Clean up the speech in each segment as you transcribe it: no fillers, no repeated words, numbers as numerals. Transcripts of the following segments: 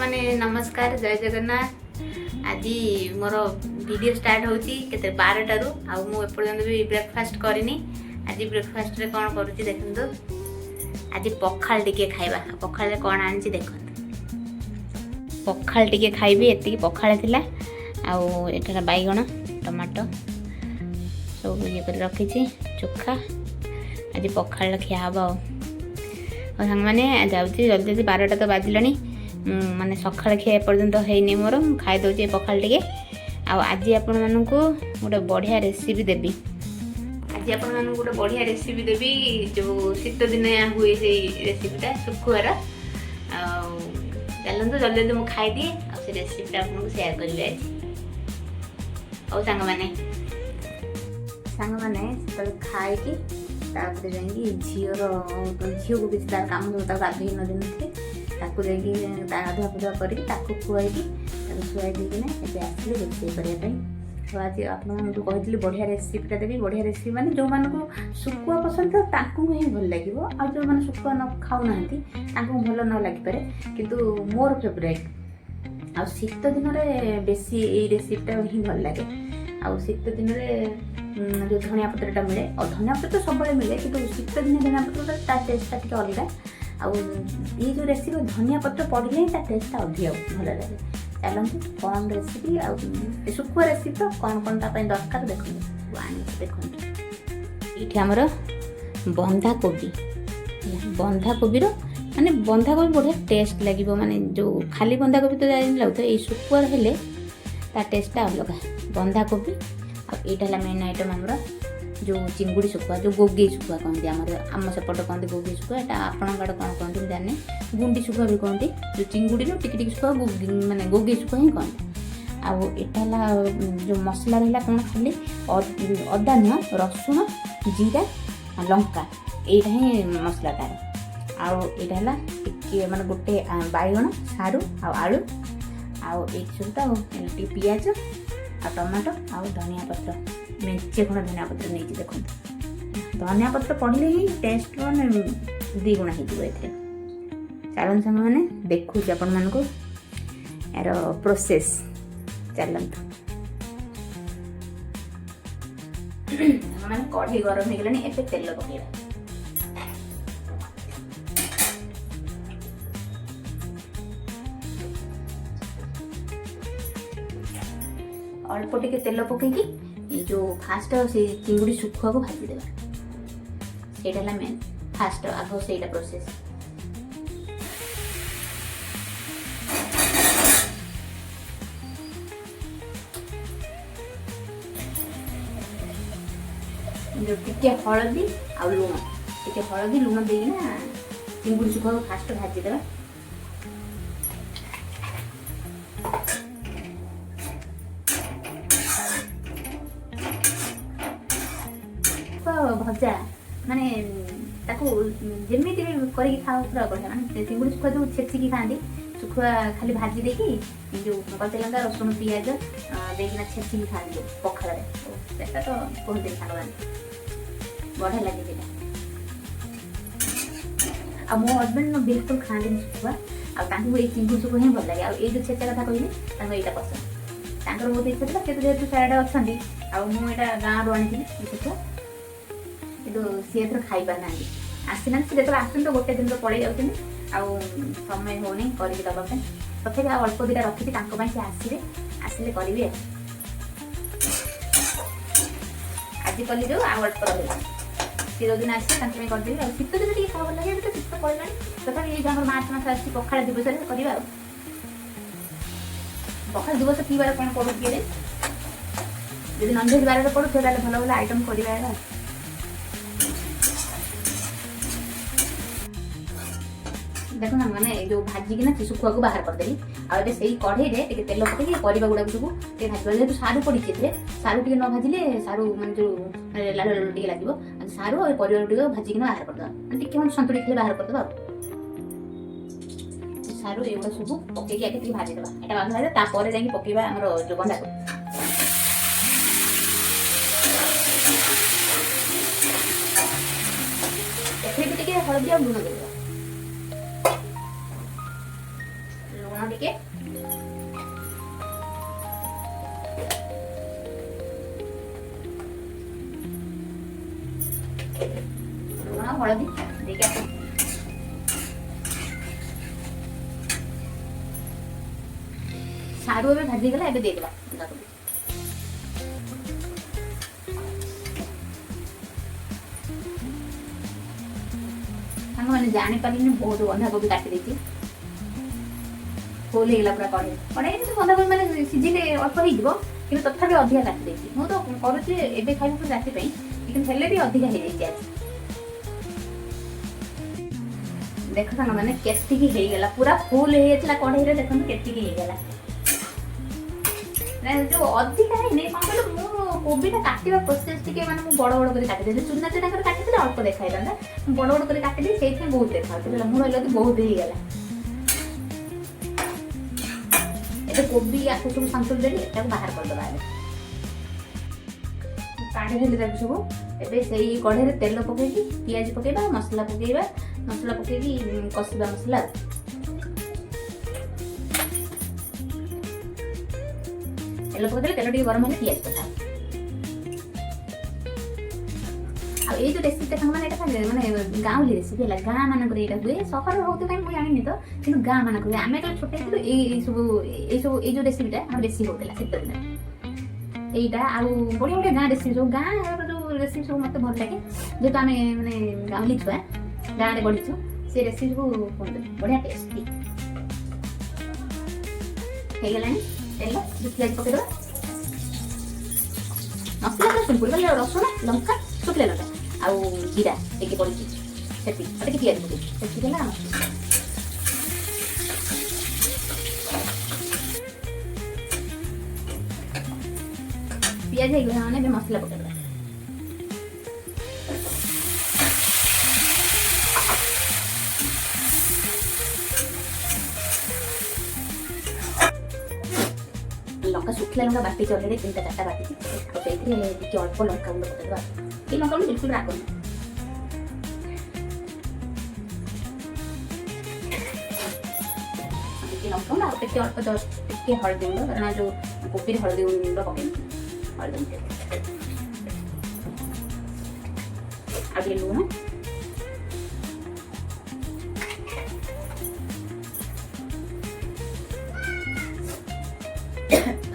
मैंने नमस्कार जय जगन्नाथ। आज मोर वीडियो स्टार्ट होची केते 12 टारू आ मु एपर्यंत भी ब्रेकफास्ट करनी। आज ब्रेकफास्ट रे कोन करूची देखंतु। आज पखाल टिके खाइबा। पखाल रे कोन आनची देखंतु। पखाल टिके खाइबी एति पखाल थिला आ एटा बैगण टमाटो सब ये कर रखी छी चोखा। आज पखाल खिया हबा सांग मैंने जाऊँगी जल्दी जल्दी 12टा तो बाजिलानी माने सकाळ खिया एपर्यंत हैनी मोर खाई दौचे पखाल टिके। आज आपण मानकु गोटे बढ़िया रेसिपी देबी। आज आपण मानकु गोटे बढ़िया रेसिपी देबी जो शीत दिन हुए से रेसिपीटा सुखुआर। चलते जल्दी जल्दी मुझे खाई दिए आ से रेसिपीटा आपको शेयर करी आज। सांग मैंने खाई तापर जाइए झीर झील को किसी तार कम गाधे न देते गाधुआ पाधुआ करके खुआई शुआई देना ଏବେ ଆସିଲେ ରୋଷେଇ କରିବା ପାଇଁ। तो आज आपको कहती बढ़िया रेसिपीटा देवी। बढ़िया रेसिपी माने जो मानक शुखुआ पसंद ताकू ही भल लगे आ जो मैंने शुखुआ न खाऊना भल न लगिपे किंतु मोर फेवरेट। आ शीत दिन में बेसी ये रेसिपीटा ही भल लगे। आ शीत दिन में जो धनिया पत्रटा मिले और धनिया पत्र तो सब मिले कि शीत दिन धनिया पत्र टेस्टा टी अलग। आ ये जो रेसिपी धनिया पत्र पड़े टेस्टा अधिक भल लगे। चलते कौन रेसिपी आ शुखुआ रेसिपी तो कौन कौन दरकार देखो ये आमर बंधाकोबी। बंधाकोबी माने बंधाकोबी बढ़िया टेस्ट लगे। माने जो खाली बंधाकोबी तो लगता है ये शुखुआ हेले ता टेस्टा अलग। बंधाकोबी आईटा मेन आइटम आमर जो चिंगुड़ी शुखुआ जो गोगेई शुखुआ कहते आम सेपट कहते गोगेई शुखुआ। एटा आपण आड़े कौन कहते जाने गुंडी शुखुआ भी कहते। जो चिंगुड़ी टिकी टिकी शुखुआ माने गोगेई शुखुआ ही कहते। आटा जो मसला रहा कौन खाली अदा नुह रसुण जीरा लंका यहीटा ही मसला तार। आईटा माने गोटे बैगण सारू आलू आई सब पियाज आ टमाटो आ धनिया पत्र मेचे खण धनिया पत्र नहीं देखो। धनिया पत्र पड़े ही टेस्ट मैंने द्विगुणा हो। चलन सांग मैंने देखू आपण मान को यार प्रोसेस चलत मैंने कढ़ी गरम हो गलानी। एबे तेल पकेबा। अल्प टिके तेल पकईकि जो फास्ट से चिंगुड़ी शुखुआ को भाजी देवा सेटा मेन फास्ट आग से प्रोसेस। जो टिके हलदी आ लुण टिके हलदी लुण देना चिंगुड़ी शुखुआ को फास्ट भाजी देवा। भजा माने जमी कर खाओ पूरा बढ़िया माने चिंगुड़ी शुखुआ जो छेचिकी खाती शुखुआ खाली भाजी देखी जो कच्चा लंका रसुण पियाज देना छेचिकी खाती पखाल तो कहते साग बढ़िया लगे। आ मो हजबैंड बिल्कुल खाते शुखुआ आ चिंगुड़ी शुखुआ ही भल लगे। आ जो छेचा कथा कहली यहाँ पसंद बहुत इच्छा था केत जेहतु सारे अच्छा मुझा गाँव आनी शुखुआ किंतु सी एथर खाई पाना आसीना सी जो आस गोटे दिन तो पड़े जाऊँ समय होनी करके दवापाई तथा अल्प दुटा रखी सी आसवे आसिले करी आज कली जो अल्प रहा सी जो दिन आसे करदेवी। शीत दिन टे खा लगे तो शीत पड़ा तथा ये मार्च मस आस पखाड़ दिवस करवा पखाड़ दिवस पीबार कौन पड़ू जब ननभेज बारे पड़ू भल भल आइटम करवा। देखो ना मैंने जो भाजिकिना शुखुआ को बाहर करदेली आगे से कढ़ई में तेल पकई परिवा गुड़ा सब भाजवा जेहतु सारू पड़ी सारू टे न भाजिले सारू माने जो लाल लाल टे लगे सारू और परिवा टे भाजिकिना बाहर करदे टे मैं सतुड़ी खेले बाहर करदे सारू एगुड़ा सब पकईकि आगे भाजीदेवा यहाँ बांधा तापर जा पकईवा आमर जो बंधा हलदी आ लुण देवा। ଟିକେ ହଳଦୀ ଦେଇକି ଆସ। ସାରୁ ଏବେ ଭାଜିଗଲା, ଏବେ ଦେଇଦେବା। ସାଙ୍ଗମାନେ ଜାଣିପାରିଲିନି ବହୁତ ବନ୍ଧାକୋବି କାଟି ଦେଇଛି। ଫୁଲ ହେଇଗଲା ପୁରା କଡ଼େଇ ବନ୍ଧାକୋବି ମାନେ ସିଝିଲେ ଅଳ୍ପ ହେଇଯିବ, କିନ୍ତୁ ତଥାପି ଅଧିକା କାଟି ଦେଇଛି। ମୁଁ ତ କରୁଛି ଏବେ ଖାଇବାକୁ ରାତି ପାଇଁ, କିନ୍ତୁ ହେଲେ ବି ଅଧିକା ହେଇଯାଇଛି ଆଜି। ଦେଖ ସାଙ୍ଗମାନେ କେତିକି ହେଇଗଲା, ପୁରା ଫୁଲ ହେଇଯାଇଥିଲା କଢେଇରେ। ଦେଖନ୍ତୁ କେତିକି ହେଇଗଲା, ଯୋଉ ଅଧିକା ହେଇନି। କଣ କହିଲ, ମୁଁ କୋବିଟା କାଟିବା ପ୍ରୋସେସ ଟିକେ ମାନେ ମୁଁ ବଡ ବଡ କରି କାଟିଦେଲି। ଚୁନା ଚୁନା କରି କାଟିଥିଲେ ଅଳ୍ପ ଦେଖା ହେଇଥାନ୍ତା, ମୁଁ ବଡ ବଡ କରି କାଟିଦେଲି, ସେଇଥିପାଇଁ ବହୁତ ଦେଖାଯାଉଥିଲା। ମୁଁ ଭାବିଲି କି ବହୁତ ହେଇଗଲା। ଏବେ କୋବି ଆକୁ ସବୁ ସନ୍ତୁଳି ଦେଲି, ଏଟାକୁ ବାହାର କରିଦେବା। କାଢିଦେଲି ତାକୁ ସବୁ। ଏବେ ସେଇ କଢେଇରେ ତେଲ ପକେଇକି ପିଆଜ ପକେଇବା, ମସଲା ପକେଇବା। ମସଲା ପକେଇକି କଷିବା ମସଲା। ତେଲ ପକେଇଦେଲେ, ତେଲ ଟିକେ ଗରମ ହେଲେ ପିଆଜ ପକା। ଆଉ ଏଇ ଯୋଉ ରେସିପିଟା ସାଙ୍ଗମାନେ, ଏଇଟା ମାନେ ଗାଉଁଲି ରେସିପି ହେଲା। ଗାଁ ମାନଙ୍କରେ ଏଇଟା ହୁଏ, ସହରରେ ହଉଥିବ କାଇଁ ମୁଁ ଜାଣିନି ତ, କିନ୍ତୁ ଗାଁ ମାନଙ୍କରେ ଆମେ ଯେତେବେଳେ ଛୋଟ ହେଇଥିଲୁ ଏଇ ଯୋଉ ରେସିପିଟା ଆମର ବେଶୀ ହଉଥିଲା ଶୀତ ଦିନରେ। এইটা ଆଉ ବଢିଆ ବଢିଆ ଗାଁ ରେସିପି ସବୁ, ଗାଁ ଯୋଉ ରେସିପି ସବୁ ମତେ ଭଲ ଲାଗେ, ଯେହେତୁ ଆମେ ମାନେ ଗାଉଁଲି ଛୁଆ, ଗାଁରେ ବଢିଛୁ। ସେ ରେସିପି ସବୁ ବଢିଆ ଟେଷ୍ଟି। ହେଇଗଲାଣି ତେଲ, ପିଆଜ ପକେଇଦେବା। ମସଲା ପୁରା ସିମ୍ପୁଲ, ରସୁଣ, ଲଙ୍କା, ଶୁଖିଲା ଲଙ୍କା ଆଉ ଜିରା ଟିକେ ପଡିଛି, ସେତିକି। ଟିକେ ପିଆଜ ପକେଇଛି, ସେତିକି ହେଲା। ପିଆଜ ହେଇଗଲା ମାନେ ଏବେ ମସଲା ପକେଇଦେବା। ଲଙ୍କା, ଶୁଖିଲା ଲଙ୍କା ବାଟିଛି ଅଲରେଡି, 3-4ଟା ବାଟିଛି। ଆଉ ସେଇଥିରେ ଟିକେ ଅଳ୍ପ ଲଙ୍କା ଗୁଣ୍ଡ ପକେଇଦେବା। ଏଇ ଲଙ୍କା ଗୁଣ୍ଡ ବିଲକୁଲ ରାଗ ନାହିଁ। ଟିକେ ଲଙ୍କା ଗୁଣ୍ଡ ଆଉ ଟିକେ ଅଳ୍ପ ଟିକେ ହଳଦୀ ଗୁଣ୍ଡ, କାରଣ ଯୋଉ କୋବିରେ ହଳଦୀ ଗୁଣ୍ଡ ପକେଇନି। ହଳଦୀ ଗୁଣ୍ଡ ଆଉ ଟିକେ ଲୁଣ,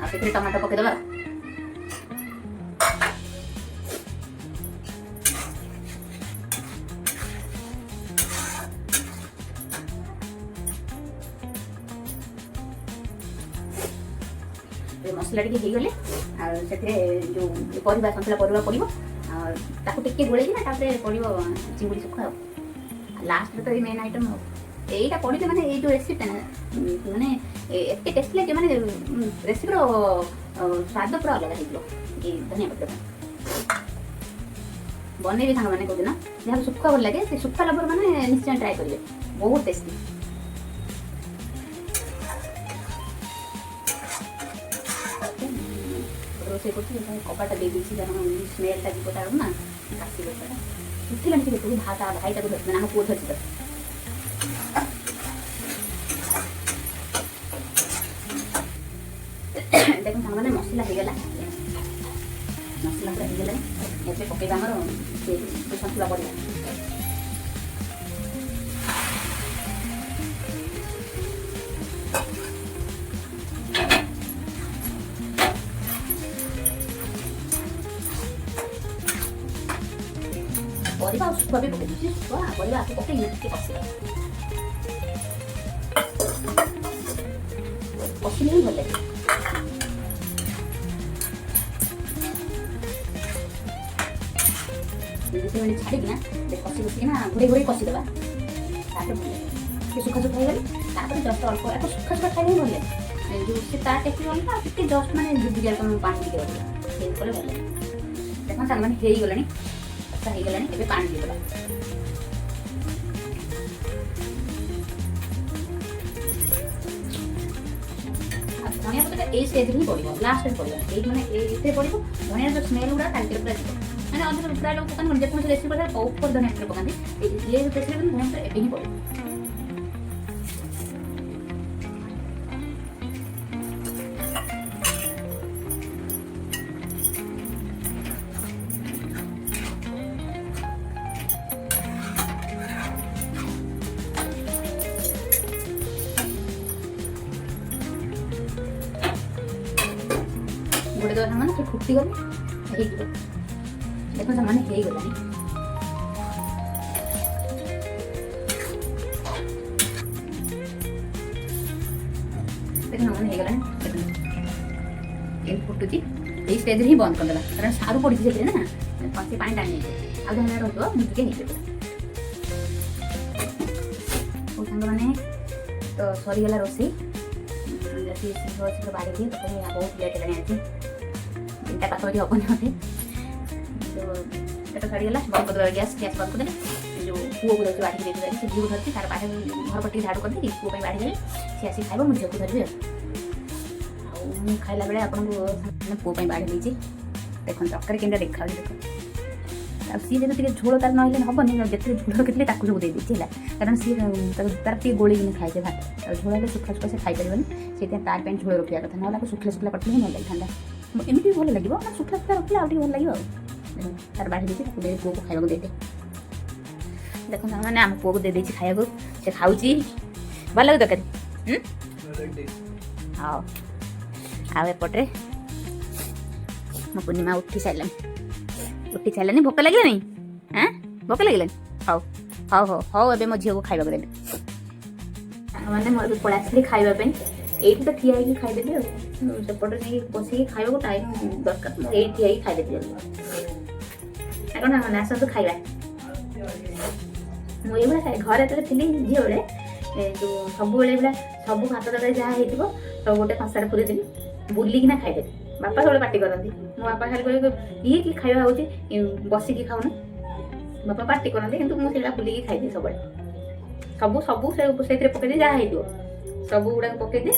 ଆଉ ସେଥିରେ ଟମାଟୋ ପକେଇଦବା। ମସଲା ଟିକେ ହେଇଗଲେ ଆଉ ସେଥିରେ ଯୋଉ ପରିବା ସନ୍ତୁଳା ପରିବା ପଡ଼ିବ। ଆଉ ତାକୁ ଟିକେ ଗୋଳେଇକି ନା ତାପରେ ପଡ଼ିବ ଚିଙ୍ଗୁଡ଼ି ଶୁଖୁଆ। ଆଉ ଲାଷ୍ଟରେ ତ ଏଇ ମେନ୍ ଆଇଟମ୍ এইটা পড়িলে মানে এই যে রেসিপিটা না মানে এত টেস্টি লাগে, মানে রেসিপির স্বাদ পুরা অলগা হয়ে এই ধনিয়া পত্রটা বনাইবে সাং মানে কোদিন যাହା ଶୁଖୁଆ ଭଲ ଲାଗେ ସେ ଶୁଖୁଆ ଲଭର ମାନେ ନିଶ୍ଚୟ ଟ୍ରାଏ କରିବେ, ବହୁତ ଟେଷ୍ଟି। ରୋଷେଇ କରୁଛି କବାଟା ଦେଇ ଦେଇଛି, କାରଣ ସ୍ମେଲଟା ଯିବ ତାର ନା, କାଶି ବର୍ଷାଟା ଉଠିଲାଣି ଟିକେ ଦେଖୁ। ଭାଇଟାକୁ ଧରିଛି, ଆମ ପୁଅ ଧରିଛି ତାକୁ। দেখুন সাংবাদিক মশলা হয়ে গেলা, মশলা পুরা হয়ে গেলে এতে পকাইবা আমার সন্তুলা পড়া। ପରିବା ଆଉ ଶୁଖୁଆ ବି ପକେଇ ଦେଇଛି, ଶୁଖୁଆ ପରିବା ଆକୁ ପକେଇ ଟିକେ କଷିବା, କଷିଲେ ହିଁ ଭଲ ଲାଗେ। ଛାଡ଼ିକିନା କଷି କଷିକିନା ଘୋଡ଼େଇ ଘୋଡ଼େଇ କଷିଦେବା, ତାପରେ ଭଲ ଲାଗେ। ଟିକେ ସୁଖା ସୁଖା ହେଇଗଲେ ତାପରେ ଜଷ୍ଟ ଅଳ୍ପ ଏକୁ ସୁଖା ସୁଖା ଖାଇଲେ ହିଁ ଭଲ ଲାଗେ। ଯେଉଁ ସେ ତା ଟେଷ୍ଟି ଗଲେ ଆଉ ଟିକେ ଜଷ୍ଟ ମାନେ ଜୁଜୁରିଆ ତମ ପାଣି ଟିକେ ରହିବ, ସେମିତି କଲେ ଭଲ ଲାଗେ। ଦେଖନ୍ତୁ ସାଙ୍ଗମାନେ ହେଇଗଲାଣି, କଷା ହେଇଗଲାଣି, ଏବେ ପାଣି ଦେଇଦେବା। ଧନିଆ ପତ୍ରଟା এই ଷ୍ଟେଜ୍ରେ ହିଁ ପଡ଼ିବ, ଲାଷ୍ଟରେ ପଡ଼ିବ। ଏଇ ମାନେ ଏଇଥିରେ ପଡ଼ିବ, ଧନିଆର ଯେଉଁ ସ୍ମେଲ୍ ଗୁଡ଼ା ତାଲିକାରେ ପୁରା ଯିବ। ମାନେ ଅଧିକ ପ୍ରାୟ ଲୋକ ପକାନ୍ତି, ଯେକୌଣସି ରେସିପି କରିଥାଏ ଉପରେ ଧନିଆ ପତ୍ର ପକାନ୍ତି, ଇଏ ରେସିପିରେ ଧନିଆ ପତ୍ର ଏବେ ହିଁ ପଡ଼ିବ। गोटे दवा सामान से फुटी गले देखो सामान हो गलानी देखो सामान हो गलानी ये फुटुची ये स्टेज ही बंद कर देला कारण सारू पड़ी से ना पासे पानी टाणी आ धनिया रहतो मुझके नहीं देला ओ संग माने तो सरी गला रोसी जति शीघ्र शीघ्र बाड़ी दिए तो बहुत लेट हेलानी आज 3टा पाखा हम होते तो एटा सरीगला बंद कर गैस गैस बंद कर देले जो पुओ को बाड़ी दे दे से जीव धरती तार पाठे घर पट्टी झाड़ू कर दी पुओ भाई बाड़ी दे से आसी खाइबो मुझे को धरबे आ खाइला बेले आपन को पुओ भाई बाड़ी देछि देखन तरकारी केंदा देखा देखो आ सी जे टिके झोल तार नहिले हबनी जेते झोल केतले ताकू सब दे देछि हला कारण सी तार टिके गोली ने खाइ जे भात झोल ले सुखा सुखा से खाइ परिबनी सेते तार पेन झोल रखिया कथा नला को सुखला सुखला पटले न लागि ठंडा एमती भल लागिबो ना सुखला सुखला रखले आउटी भल लागिबो तार बाड़ी देछि ताकू दे पुओ को खाइबा को देते देखो माने हम पुओ को दे देछि खाइबा को से खाउची भल लाग तकरी हां आवे पटरे म पूर्णिमा उठी साइलानी भोक लगे नहीं हाँ भोक लगे how how how how a मो झील को खाइबा देबे मैंने मोर पड़ा खाइबा एठी तो ठिया ही खाइदेबी सेपटे नहीं बसिक खाइबा को टाइम दरकार ये ठिया ही खाइदेबी कौन मैंने आसतु खाइबा मुझे खाए घर ये थी झील बेले जो सब बेले सब भात तरकारी जहाँ हो सब गोटे कंसार पूरी देवी बुलिकिना खाइदेवी बापा सब पार्टी करती मो बापा खाली कह ये कि खाଇବା होची बसिकी खाऊना बापा पार्टी करती कि मुझे बुलिकी खाइदी सब सब सब से पकईदे जहाँ हो सब गुड़ा पकईदे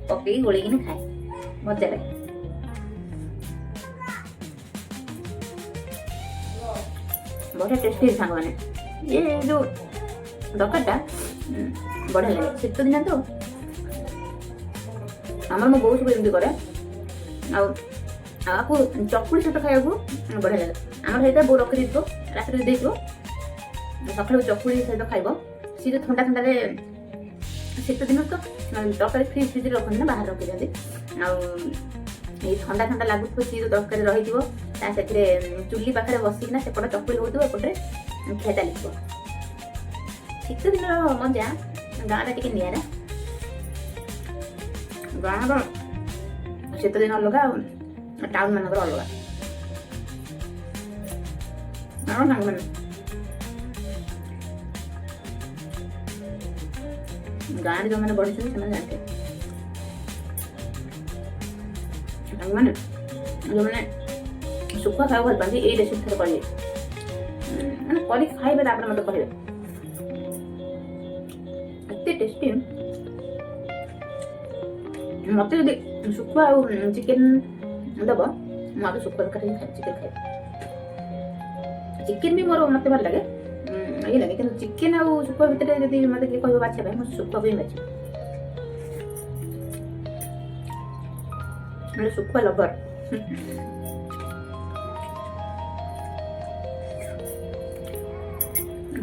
पकई गोलिकिना खाए मजा लगे बढ़िया टेस्टी सांग मैंने ये जो दरकार बढ़िया लगे शीत दिन तो आम मो बो सब एमती करे आपको चकुड़ी सहित खाया बढ़िया लगे आम सहित बो रखी रात सका चकुड़ी सहित खाइब सी जो ठंडा ठंडा शीत दिन तो तरकारी फ्रिज फ्रिज रखते ना बाहर रखी दिखती ठंडा ठंडा लगुथ सी जो तरकारी रही चुली पाखे बसिकिना सेपटे चकुड़ी होते एपटे खिया चली शीत दिन मजा गाँव टे निरा गाँव शीत दिन अलग टाउन मानक अलग सांग मैंने गाँव जो मैंने बढ़ी से जानते सांग मैंने जो मैंने सुखुआ खाया भल पाती ये रेसिपी थोड़ा करिए मैंने कर खाइबे मत कहे एत टेस्टी मत जो सुखुआ चिकेन दब मुझे सुखुआ चिकेन खाए चिकेन भी मोर मत भल लगे ये लगे कि चिकेन आ सुखुआ भितर जब मत कह बाछा मुझे सुखुआ भी बाछे सुखुआ लवर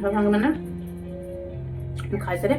मैंने खाई सारे